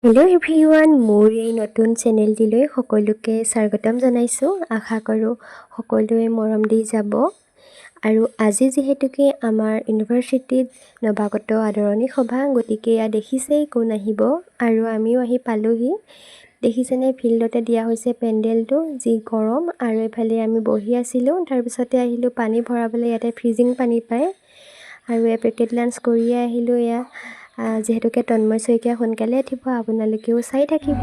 Hello' everyone, মোৰ এই নতুন চেনেলটিলৈ সকলোকে স্বাগতম জনাইছোঁ। আশা কৰোঁ সকলোৱে মৰম দি যাব। আৰু আজি যিহেতুকে আমাৰ ইউনিভাৰ্চিটিত নৱাগত আদৰণি সভা, গতিকে এয়া দেখিছেই কোন আহিব, আৰু আমিও আহি পালোহি। দেখিছেনে, ফিল্ডতে দিয়া হৈছে পেণ্ডেলটো, যি গৰম। আৰু এফালে আমি বহি আছিলোঁ, তাৰপিছতে আহিলোঁ পানী ভৰাবলৈ। ইয়াতে ফ্ৰিজিং পানী পায়, আৰু এয়া পেকেট লাঞ্চ কৰিয়ে আহিলোঁ। এয়া যিহেতুকে তন্ময় শইকীয়া সোনকালে উঠিব, আপোনালোকেও চাই থাকিব।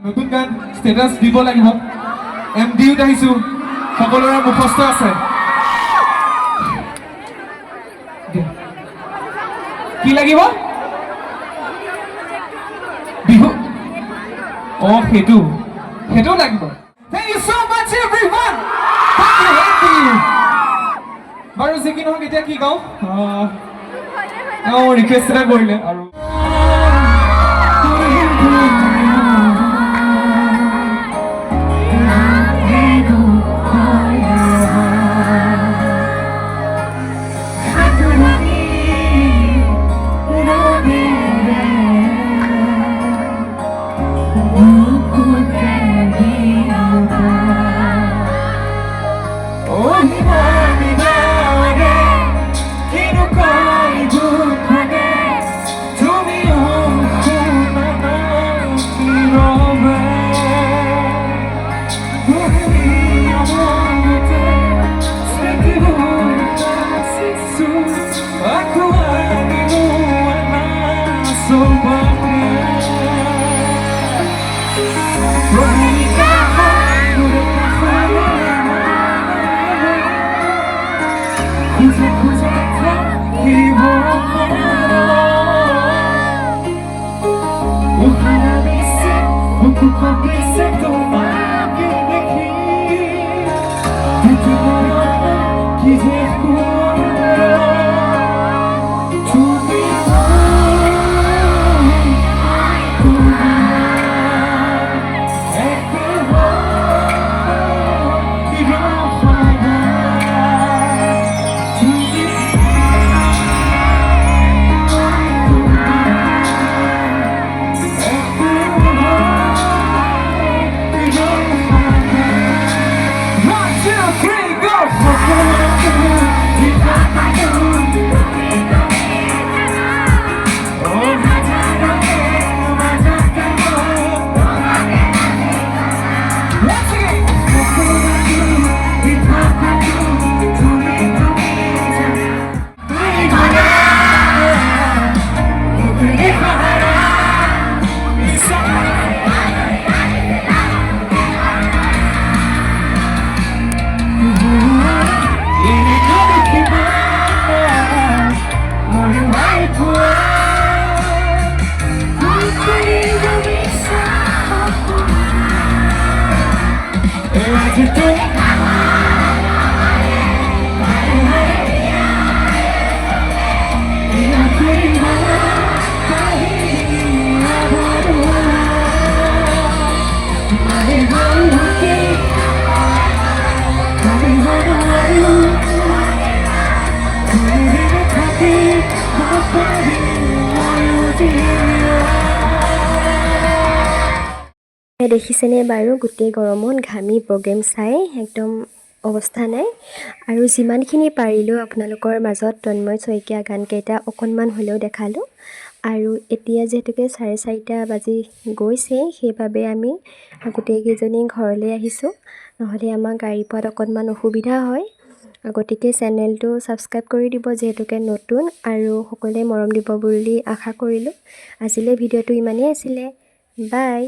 নতুন গান ষ্টেটাছ দিব লাগিব। MDUত আহিছোঁ, সকলোৰে মুখস্থ আছে। কি লাগিব? বিহু? অঁ, সেইটো লাগিব। Thank you so much everyone. Thank you. বাৰু যি কি নহওক, এতিয়া কি গাওঁ? ৰিকুৱেষ্ট এটা কৰিলে আৰু দেখিছেনে বাৰু গোটেই গৰমত ঘামি প্ৰগ্ৰেম চাই একদম অৱস্থা নাই আৰু যিমানখিনি পাৰিলোঁ আপোনালোকৰ মাজত তন্ময় শইকীয়া গানকেইটা অকণমান হ'লেও দেখালোঁ আৰু এতিয়া যিহেতুকে 4:30 বাজি গৈছে সেইবাবে আমি গোটেইকেইজনী ঘৰলৈ আহিছোঁ নহ'লে আমাৰ গাড়ী পোৱাত অকণমান অসুবিধা হয় গতিকে চেনেলটো ছাবস্ক্ৰাইব কৰি দিব যিহেতুকে নতুন আৰু সকলোৱে মৰম দিব বুলি আশা কৰিলোঁ আজিলৈ ভিডিঅ'টো ইমানেই আছিলে বাই